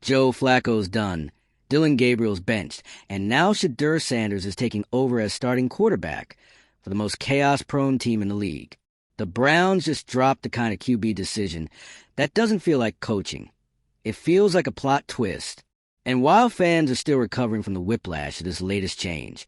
Joe Flacco's done. Dylan Gabriel's benched. And now Shedeur Sanders is taking over as starting quarterback for the most chaos-prone team in the league. The Browns just dropped the kind of QB decision that doesn't feel like coaching. It feels like a plot twist. And while fans are still recovering from the whiplash of this latest change,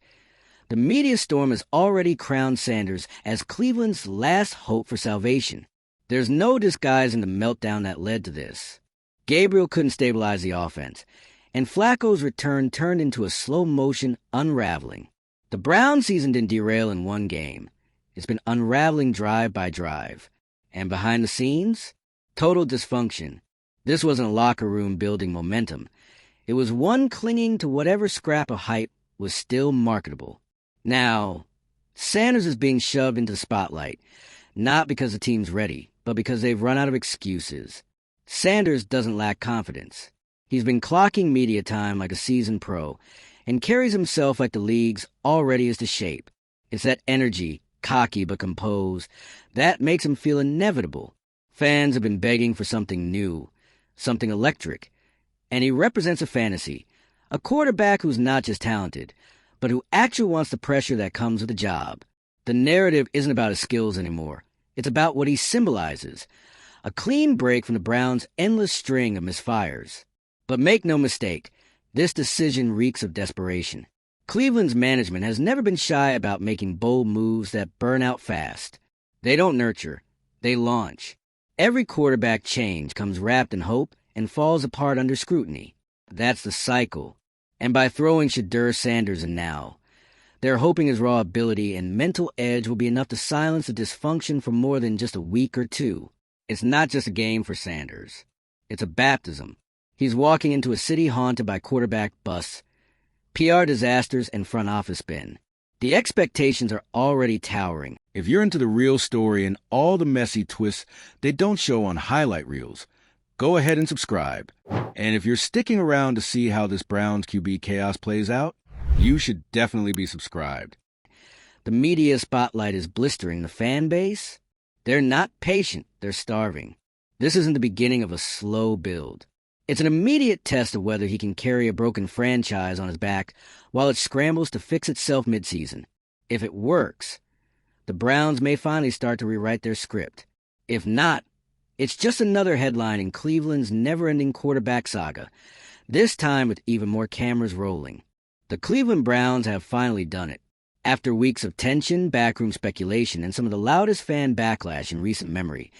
the media storm has already crowned Sanders as Cleveland's last hope for salvation. There's no disguising the meltdown that led to this. Gabriel couldn't stabilize the offense, and Flacco's return turned into a slow-motion unraveling. The Browns season didn't derail in one game. It's been unraveling drive by drive. And behind the scenes, total dysfunction. This wasn't a locker room building momentum. It was one clinging to whatever scrap of hype was still marketable. Now, Sanders is being shoved into the spotlight, not because the team's ready, but because they've run out of excuses. Sanders doesn't lack confidence. He's been clocking media time like a seasoned pro and carries himself like the league's already is to shape. It's that energy, cocky but composed, that makes him feel inevitable. Fans have been begging for something new, something electric, and he represents a fantasy, a quarterback who's not just talented, but who actually wants the pressure that comes with the job. The narrative isn't about his skills anymore. It's about what he symbolizes, a clean break from the Browns' endless string of misfires. But make no mistake, this decision reeks of desperation. Cleveland's management has never been shy about making bold moves that burn out fast. They don't nurture, they launch. Every quarterback change comes wrapped in hope and falls apart under scrutiny. That's the cycle. And by throwing Shedeur Sanders in now, they're hoping his raw ability and mental edge will be enough to silence the dysfunction for more than just a week or two. It's not just a game for Sanders. It's a baptism. He's walking into a city haunted by quarterback busts, PR disasters, and front office spin. The expectations are already towering. If you're into the real story and all the messy twists they don't show on highlight reels, go ahead and subscribe. And if you're sticking around to see how this Browns QB chaos plays out, you should definitely be subscribed. The media spotlight is blistering the fan base. They're not patient, they're starving. This isn't the beginning of a slow build. It's an immediate test of whether he can carry a broken franchise on his back while it scrambles to fix itself midseason. If it works, the Browns may finally start to rewrite their script. If not, it's just another headline in Cleveland's never-ending quarterback saga, this time with even more cameras rolling. The Cleveland Browns have finally done it. After weeks of tension, backroom speculation, and some of the loudest fan backlash in recent memory,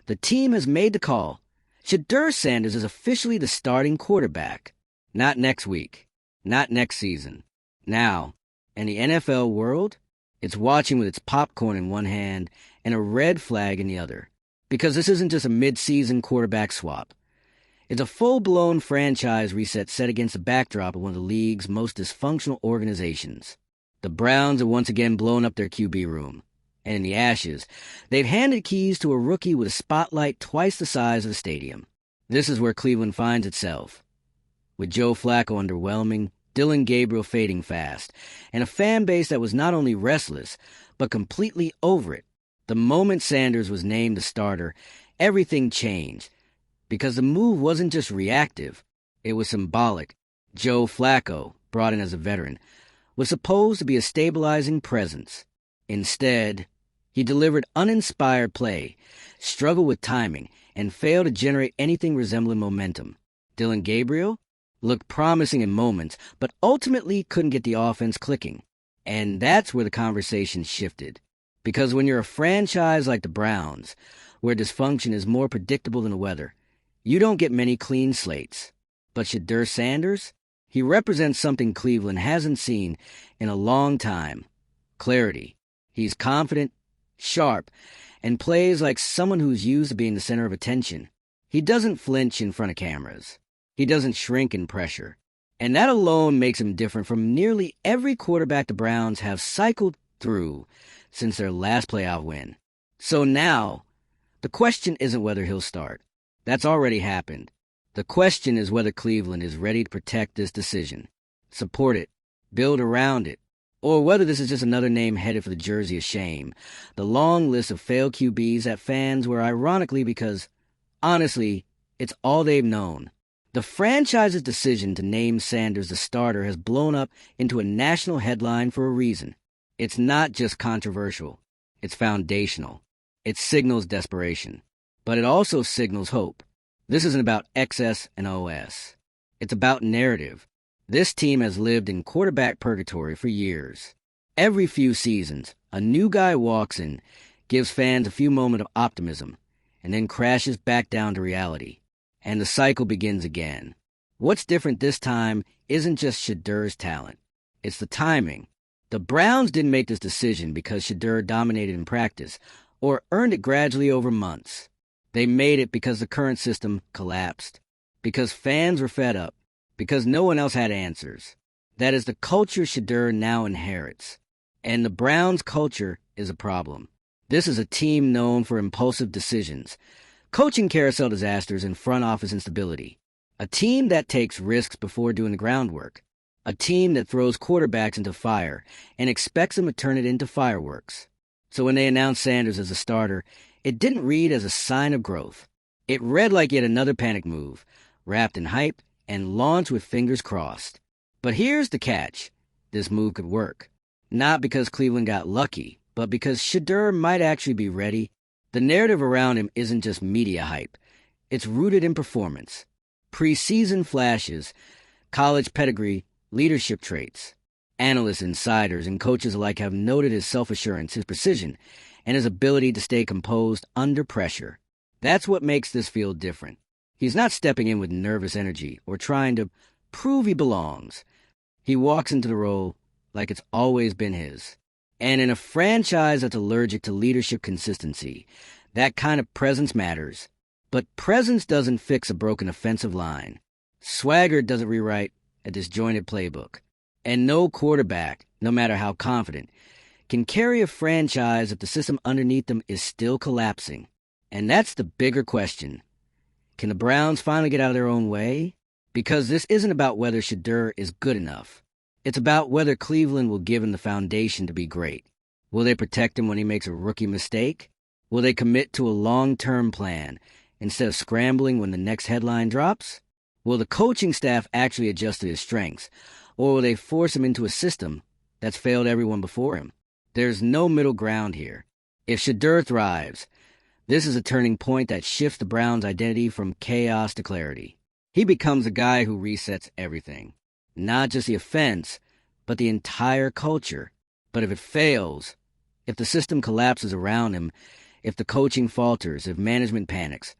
the team has made the call. Shedeur Sanders is officially the starting quarterback. Not next week. Not next season. Now. And the NFL world? It's watching with its popcorn in one hand and a red flag in the other. Because this isn't just a mid-season quarterback swap. It's a full-blown franchise reset set against the backdrop of one of the league's most dysfunctional organizations. The Browns have once again blown up their QB room. And in the ashes, they've handed keys to a rookie with a spotlight twice the size of the stadium. This is where Cleveland finds itself. With Joe Flacco underwhelming, Dylan Gabriel fading fast, and a fan base that was not only restless, but completely over it. The moment Sanders was named the starter, everything changed. Because the move wasn't just reactive, it was symbolic. Joe Flacco, brought in as a veteran, was supposed to be a stabilizing presence. Instead, he delivered uninspired play, struggled with timing, and failed to generate anything resembling momentum. Dylan Gabriel looked promising in moments, but ultimately couldn't get the offense clicking. And that's where the conversation shifted. Because when you're a franchise like the Browns, where dysfunction is more predictable than the weather, you don't get many clean slates. But Shedeur Sanders? He represents something Cleveland hasn't seen in a long time. Clarity. He's confident, sharp, and plays like someone who's used to being the center of attention. He doesn't flinch in front of cameras. He doesn't shrink in pressure. And that alone makes him different from nearly every quarterback the Browns have cycled through since their last playoff win. So now, the question isn't whether he'll start. That's already happened. The question is whether Cleveland is ready to protect this decision, support it, build around it, or whether this is just another name headed for the jersey of shame, the long list of failed QBs that fans were ironically because, honestly, it's all they've known. The franchise's decision to name Sanders the starter has blown up into a national headline for a reason. It's not just controversial. It's foundational. It signals desperation. But it also signals hope. This isn't about XS and OS. It's about narrative. This team has lived in quarterback purgatory for years. Every few seasons, a new guy walks in, gives fans a few moments of optimism, and then crashes back down to reality. And the cycle begins again. What's different this time isn't just Shedeur's talent. It's the timing. The Browns didn't make this decision because Shedeur dominated in practice or earned it gradually over months. They made it because the current system collapsed, because fans were fed up, because no one else had answers. That is the culture Shedeur now inherits. And the Browns' culture is a problem. This is a team known for impulsive decisions, coaching carousel disasters, and front office instability. A team that takes risks before doing the groundwork. A team that throws quarterbacks into fire and expects them to turn it into fireworks. So when they announced Sanders as a starter, it didn't read as a sign of growth. It read like yet another panic move, wrapped in hype and launched with fingers crossed. But here's the catch. This move could work. Not because Cleveland got lucky, but because Shedeur might actually be ready. The narrative around him isn't just media hype. It's rooted in performance. Preseason flashes, college pedigree, leadership traits. Analysts, insiders, and coaches alike have noted his self-assurance, his precision, and his ability to stay composed under pressure. That's what makes this feel different. He's not stepping in with nervous energy or trying to prove he belongs. He walks into the role like it's always been his. And in a franchise that's allergic to leadership consistency, that kind of presence matters. But presence doesn't fix a broken offensive line. Swagger doesn't rewrite a disjointed playbook. And no quarterback, no matter how confident, can carry a franchise if the system underneath them is still collapsing. And that's the bigger question. Can the Browns finally get out of their own way? Because this isn't about whether Shedeur is good enough. It's about whether Cleveland will give him the foundation to be great. Will they protect him when he makes a rookie mistake? Will they commit to a long-term plan instead of scrambling when the next headline drops? Will the coaching staff actually adjust to his strengths? Or will they force him into a system that's failed everyone before him? There's no middle ground here. If Shedeur thrives, this is a turning point that shifts the Browns' identity from chaos to clarity. He becomes a guy who resets everything. Not just the offense, but the entire culture. But if it fails, if the system collapses around him, if the coaching falters, if management panics,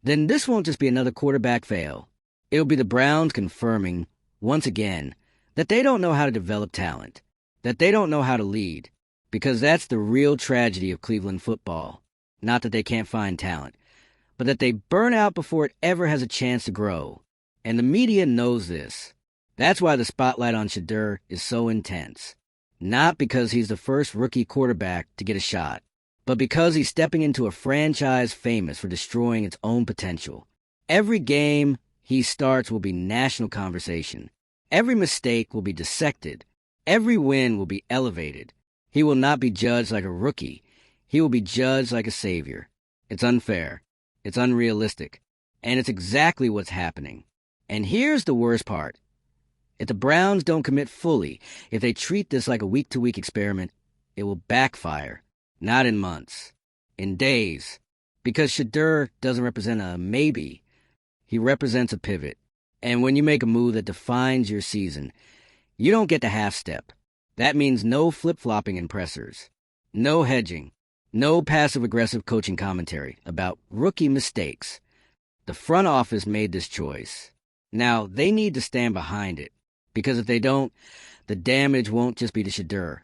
then this won't just be another quarterback fail. It'll be the Browns confirming, once again, that they don't know how to develop talent, that they don't know how to lead, because that's the real tragedy of Cleveland football. Not that they can't find talent, but that they burn out before it ever has a chance to grow. And the media knows this. That's why the spotlight on Shedeur is so intense. Not because he's the first rookie quarterback to get a shot, but because he's stepping into a franchise famous for destroying its own potential. Every game he starts will be national conversation. Every mistake will be dissected. Every win will be elevated. He will not be judged like a rookie. He will be judged like a savior. It's unfair. It's unrealistic. And it's exactly what's happening. And here's the worst part. If the Browns don't commit fully, if they treat this like a week-to-week experiment, it will backfire. Not in months. In days. Because Shedeur doesn't represent a maybe. He represents a pivot. And when you make a move that defines your season, you don't get the half-step. That means no flip-flopping in pressers. No hedging. No passive-aggressive coaching commentary about rookie mistakes. The front office made this choice. Now, they need to stand behind it. Because if they don't, the damage won't just be to Shedeur.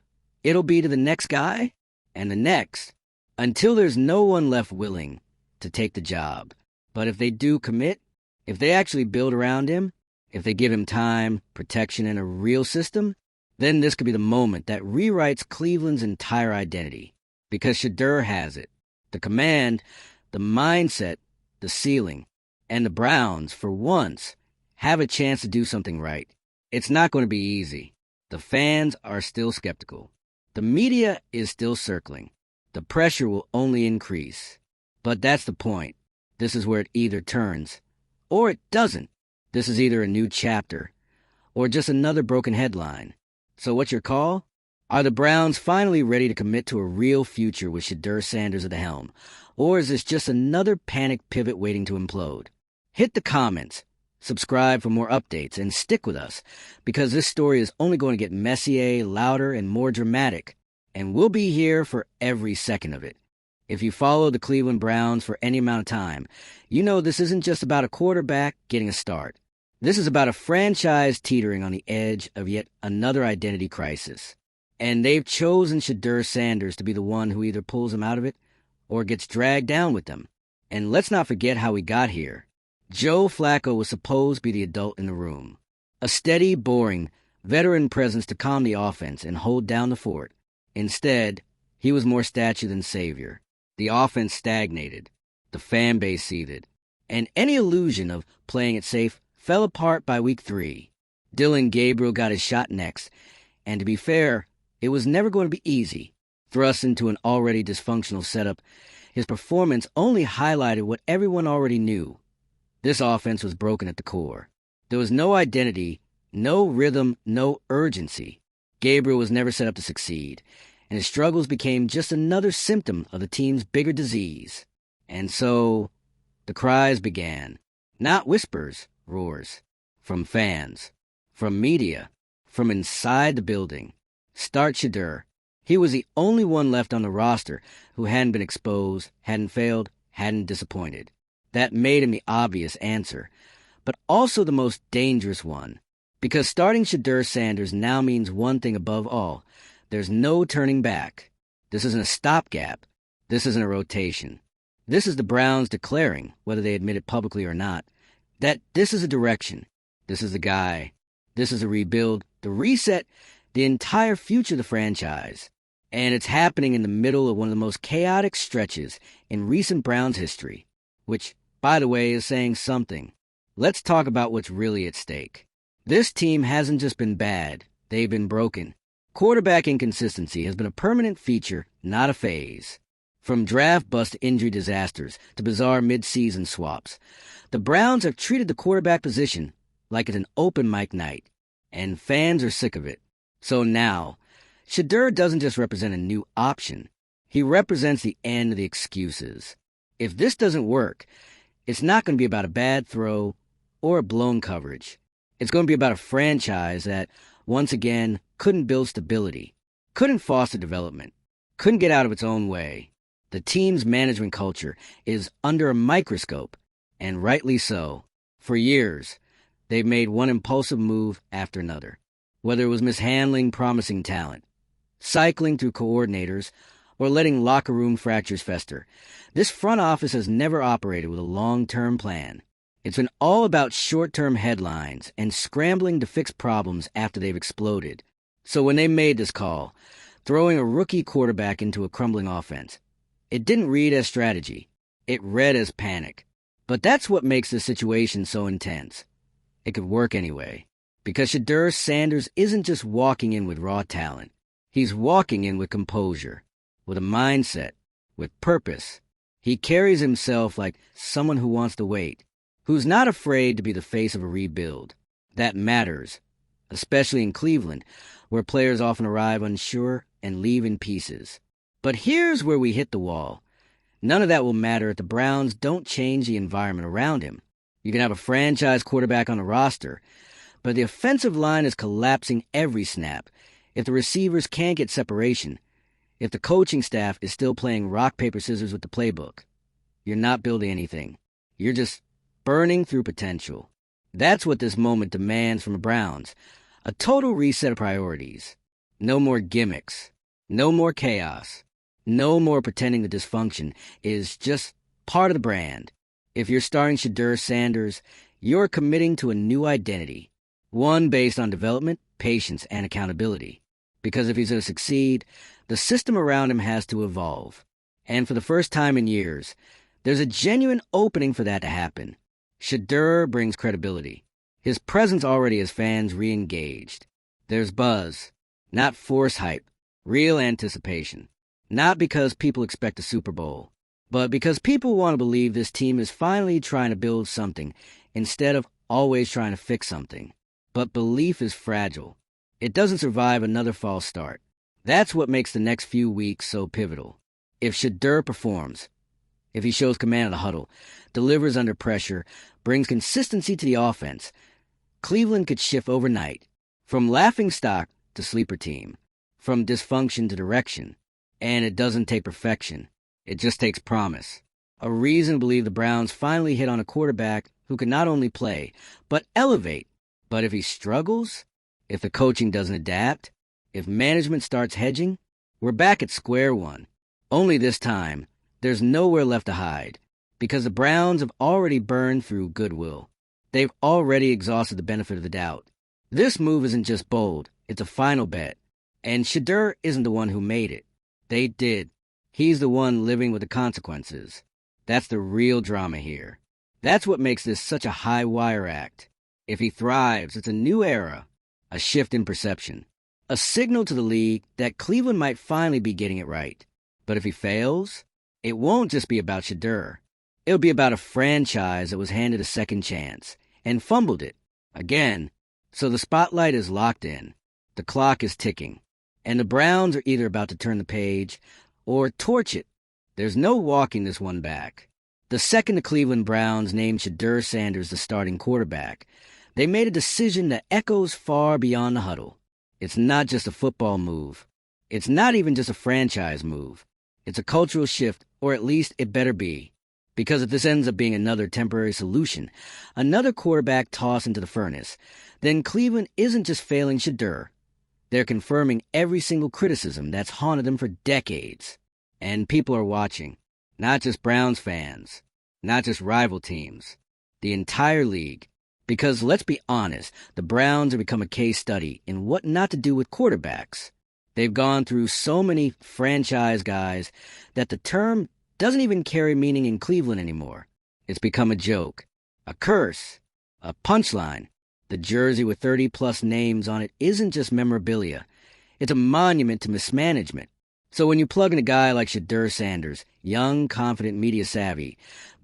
It'll be to the next guy and the next, until there's no one left willing to take the job. But if they do commit, if they actually build around him, if they give him time, protection, and a real system, then this could be the moment that rewrites Cleveland's entire identity. Because Shedeur has it. The command, the mindset, the ceiling. And the Browns, for once, have a chance to do something right. It's not going to be easy. The fans are still skeptical. The media is still circling. The pressure will only increase. But that's the point. This is where it either turns or it doesn't. This is either a new chapter or just another broken headline. So what's your call? Are the Browns finally ready to commit to a real future with Shedeur Sanders at the helm? Or is this just another panic pivot waiting to implode? Hit the comments, subscribe for more updates, and stick with us, because this story is only going to get messier, louder, and more dramatic, and we'll be here for every second of it. If you follow the Cleveland Browns for any amount of time, you know this isn't just about a quarterback getting a start. This is about a franchise teetering on the edge of yet another identity crisis. And they've chosen Shedeur Sanders to be the one who either pulls them out of it or gets dragged down with them. And let's not forget how we got here. Joe Flacco was supposed to be the adult in the room. A steady, boring, veteran presence to calm the offense and hold down the fort. Instead, he was more statue than savior. The offense stagnated. The fan base seethed. And any illusion of playing it safe fell apart by week 3. Dillon Gabriel got his shot next. And to be fair, it was never going to be easy. Thrust into an already dysfunctional setup, his performance only highlighted what everyone already knew. This offense was broken at the core. There was no identity, no rhythm, no urgency. Gabriel was never set up to succeed, and his struggles became just another symptom of the team's bigger disease. And so, the cries began. Not whispers, roars. From fans. From media. From inside the building. Start Shedeur. He was the only one left on the roster who hadn't been exposed, hadn't failed, hadn't disappointed. That made him the obvious answer, but also the most dangerous one. Because starting Shedeur Sanders now means one thing above all. There's no turning back. This isn't a stopgap. This isn't a rotation. This is the Browns declaring, whether they admit it publicly or not, that this is a direction. This is the guy. This is a rebuild, the reset, the entire future of the franchise. And it's happening in the middle of one of the most chaotic stretches in recent Browns history, which, by the way, is saying something. Let's talk about what's really at stake. This team hasn't just been bad, they've been broken. Quarterback inconsistency has been a permanent feature, not a phase. From draft bust injury disasters to bizarre mid-season swaps, the Browns have treated the quarterback position like it's an open mic night, and fans are sick of it. So now, Shedeur doesn't just represent a new option. He represents the end of the excuses. If this doesn't work, it's not going to be about a bad throw or a blown coverage. It's going to be about a franchise that, once again, couldn't build stability, couldn't foster development, couldn't get out of its own way. The team's management culture is under a microscope, and rightly so. For years, they've made one impulsive move after another, whether it was mishandling promising talent, cycling through coordinators, or letting locker room fractures fester. This front office has never operated with a long-term plan. It's been all about short-term headlines and scrambling to fix problems after they've exploded. So when they made this call, throwing a rookie quarterback into a crumbling offense, it didn't read as strategy. It read as panic. But that's what makes this situation so intense. It could work anyway. Because Shedeur Sanders isn't just walking in with raw talent. He's walking in with composure, with a mindset, with purpose. He carries himself like someone who wants to wait, who's not afraid to be the face of a rebuild. That matters, especially in Cleveland, where players often arrive unsure and leave in pieces. But here's where we hit the wall. None of that will matter if the Browns don't change the environment around him. You can have a franchise quarterback on the roster, but the offensive line is collapsing every snap. If the receivers can't get separation, if the coaching staff is still playing rock, paper, scissors with the playbook, you're not building anything. You're just burning through potential. That's what this moment demands from the Browns. A total reset of priorities. No more gimmicks. No more chaos. No more pretending the dysfunction is just part of the brand. If you're starting Shedeur Sanders, you're committing to a new identity. One based on development, patience, and accountability. Because if he's going to succeed, the system around him has to evolve. And for the first time in years, there's a genuine opening for that to happen. Shedeur brings credibility. His presence already has fans re-engaged. There's buzz, not force hype, real anticipation. Not because people expect a Super Bowl, but because people want to believe this team is finally trying to build something instead of always trying to fix something. But belief is fragile. It doesn't survive another false start. That's what makes the next few weeks so pivotal. If Shedeur performs, if he shows command of the huddle, delivers under pressure, brings consistency to the offense, Cleveland could shift overnight, from laughingstock to sleeper team, from dysfunction to direction. And it doesn't take perfection. It just takes promise. A reason to believe the Browns finally hit on a quarterback who can not only play, but elevate. But if he struggles, if the coaching doesn't adapt, if management starts hedging, we're back at square one. Only this time, there's nowhere left to hide, because the Browns have already burned through goodwill. They've already exhausted the benefit of the doubt. This move isn't just bold, it's a final bet. And Shedeur isn't the one who made it. They did. He's the one living with the consequences. That's the real drama here. That's what makes this such a high-wire act. If he thrives, it's a new era, a shift in perception, a signal to the league that Cleveland might finally be getting it right. But if he fails, it won't just be about Shedeur. It'll be about a franchise that was handed a second chance and fumbled it again. So the spotlight is locked in. The clock is ticking. And the Browns are either about to turn the page or torch it. There's no walking this one back. The second the Cleveland Browns named Shedeur Sanders the starting quarterback, they made a decision that echoes far beyond the huddle. It's not just a football move. It's not even just a franchise move. It's a cultural shift, or at least it better be. Because if this ends up being another temporary solution, another quarterback tossed into the furnace, then Cleveland isn't just failing Shedeur. They're confirming every single criticism that's haunted them for decades. And people are watching. Not just Browns fans. Not just rival teams. The entire league. Because let's be honest, the Browns have become a case study in what not to do with quarterbacks. They've gone through so many franchise guys that the term doesn't even carry meaning in Cleveland anymore. It's become a joke, a curse, a punchline. The jersey with 30-plus names on it isn't just memorabilia. It's a monument to mismanagement. So when you plug in a guy like Shedeur Sanders, young, confident, media savvy,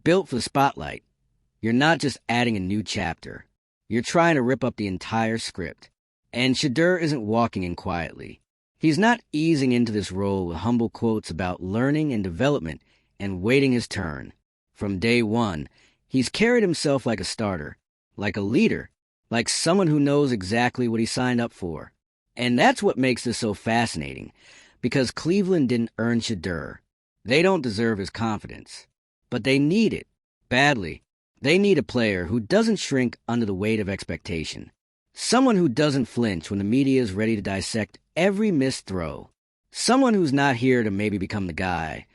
built for the spotlight, you're not just adding a new chapter. You're trying to rip up the entire script. And Shedeur isn't walking in quietly. He's not easing into this role with humble quotes about learning and development and waiting his turn. From day one, he's carried himself like a starter, like a leader, like someone who knows exactly what he signed up for. And that's what makes this so fascinating, because Cleveland didn't earn Shedeur. They don't deserve his confidence. But they need it, badly. They need a player who doesn't shrink under the weight of expectation. Someone who doesn't flinch when the media is ready to dissect every missed throw. Someone who's not here to maybe become the guy,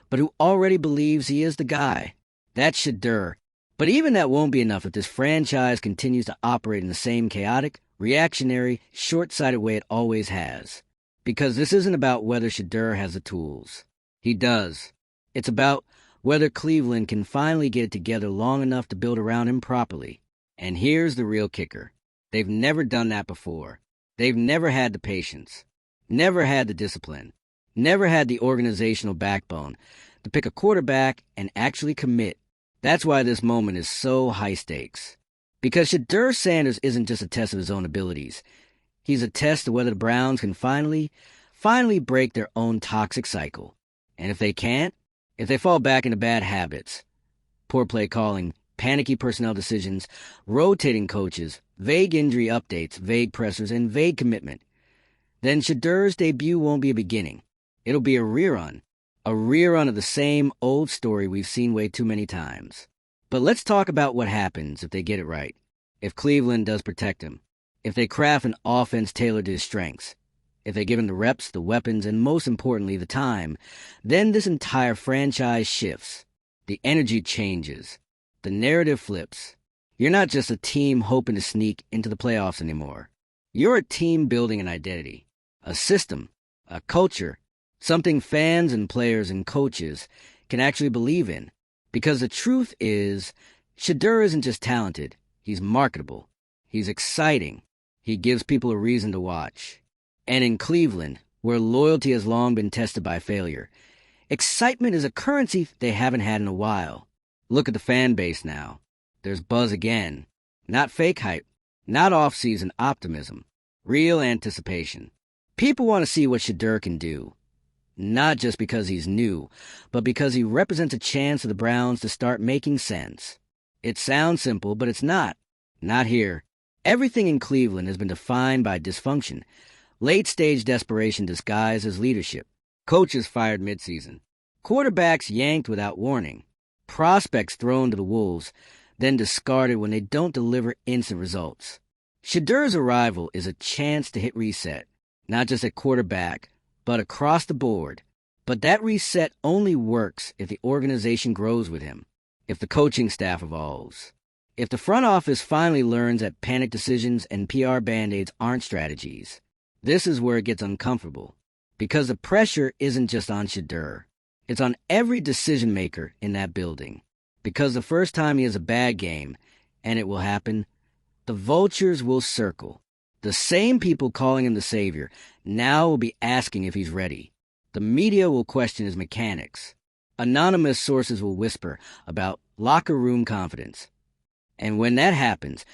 but who already believes he is the guy. That's Shedeur. But even that won't be enough if this franchise continues to operate in the same chaotic, reactionary, short-sighted way it always has. Because this isn't about whether Shedeur has the tools. He does. It's about whether Cleveland can finally get it together long enough to build around him properly. And here's the real kicker. They've never done that before. They've never had the patience, never had the discipline, never had the organizational backbone to pick a quarterback and actually commit. That's why this moment is so high stakes. Because Shedeur Sanders isn't just a test of his own abilities. He's a test of whether the Browns can finally break their own toxic cycle. And if they can't, if they fall back into bad habits, poor play calling, panicky personnel decisions, rotating coaches, vague injury updates, vague pressers, and vague commitment, then Shedeur's debut won't be a beginning. It'll be a rerun of the same old story we've seen way too many times. But let's talk about what happens if they get it right, if Cleveland does protect him, if they craft an offense tailored to his strengths, if they give him the reps, the weapons, and most importantly, the time, then this entire franchise shifts. The energy changes. The narrative flips. You're not just a team hoping to sneak into the playoffs anymore. You're a team building an identity, a system, a culture, something fans and players and coaches can actually believe in. Because the truth is, Shedeur isn't just talented. He's marketable. He's exciting. He gives people a reason to watch. And in Cleveland, where loyalty has long been tested by failure, excitement is a currency they haven't had in a while. Look at the fan base now. There's buzz again. Not fake hype, not off-season optimism, real anticipation. People want to see what Shedeur can do, not just because he's new, but because he represents a chance for the Browns to start making sense. It sounds simple, but it's not. Not here. Everything in Cleveland has been defined by dysfunction, late-stage desperation disguised as leadership, coaches fired midseason, quarterbacks yanked without warning, prospects thrown to the wolves, then discarded when they don't deliver instant results. Shedeur's arrival is a chance to hit reset, not just at quarterback, but across the board. But that reset only works if the organization grows with him, if the coaching staff evolves, if the front office finally learns that panic decisions and PR band-aids aren't strategies. This is where it gets uncomfortable, because the pressure isn't just on Shedeur. It's on every decision-maker in that building. Because the first time he has a bad game, and it will happen, the vultures will circle. The same people calling him the savior now will be asking if he's ready. The media will question his mechanics. Anonymous sources will whisper about locker room confidence. And when that happens,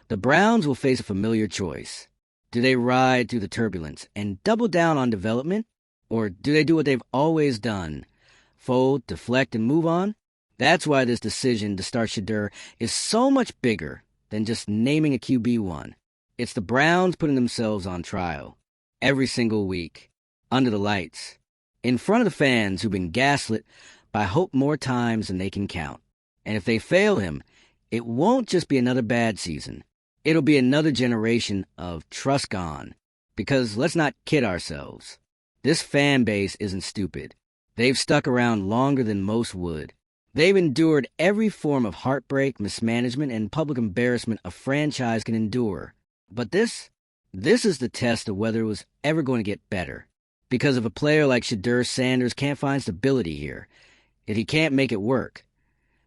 the Browns will face a familiar choice. Do they ride through the turbulence and double down on development? Or do they do what they've always done? Fold, deflect, and move on? That's why this decision to start Shedeur is so much bigger than just naming a QB1. It's the Browns putting themselves on trial. Every single week. Under the lights. In front of the fans who've been gaslit by hope more times than they can count. And if they fail him, it won't just be another bad season. It'll be another generation of trust gone. Because let's not kid ourselves. This fan base isn't stupid. They've stuck around longer than most would. They've endured every form of heartbreak, mismanagement, and public embarrassment a franchise can endure. But this is the test of whether it was ever going to get better. Because if a player like Shedeur Sanders can't find stability here, if he can't make it work,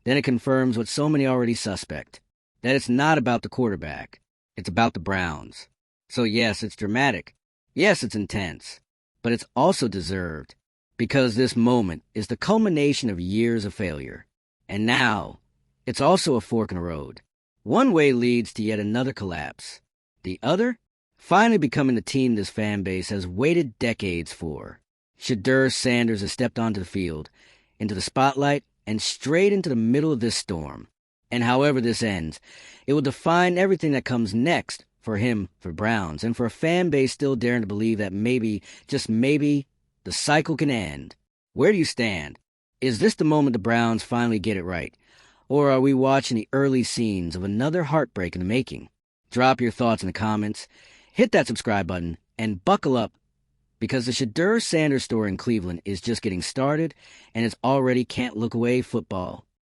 then it confirms what so many already suspect, that it's not about the quarterback, it's about the Browns. So yes, it's dramatic. Yes, it's intense. But it's also deserved, because this moment is the culmination of years of failure. And now, it's also a fork in the road. One way leads to yet another collapse. The other, finally becoming the team this fan base has waited decades for. Shedeur Sanders has stepped onto the field, into the spotlight, and straight into the middle of this storm. And however this ends, it will define everything that comes next for him, for Browns, and for a fan base still daring to believe that maybe, just maybe, the cycle can end. Where do you stand? Is this the moment the Browns finally get it right? Or are we watching the early scenes of another heartbreak in the making? Drop your thoughts in the comments, hit that subscribe button, and buckle up, because the Shedeur Sanders story in Cleveland is just getting started, and it's already can't look away football.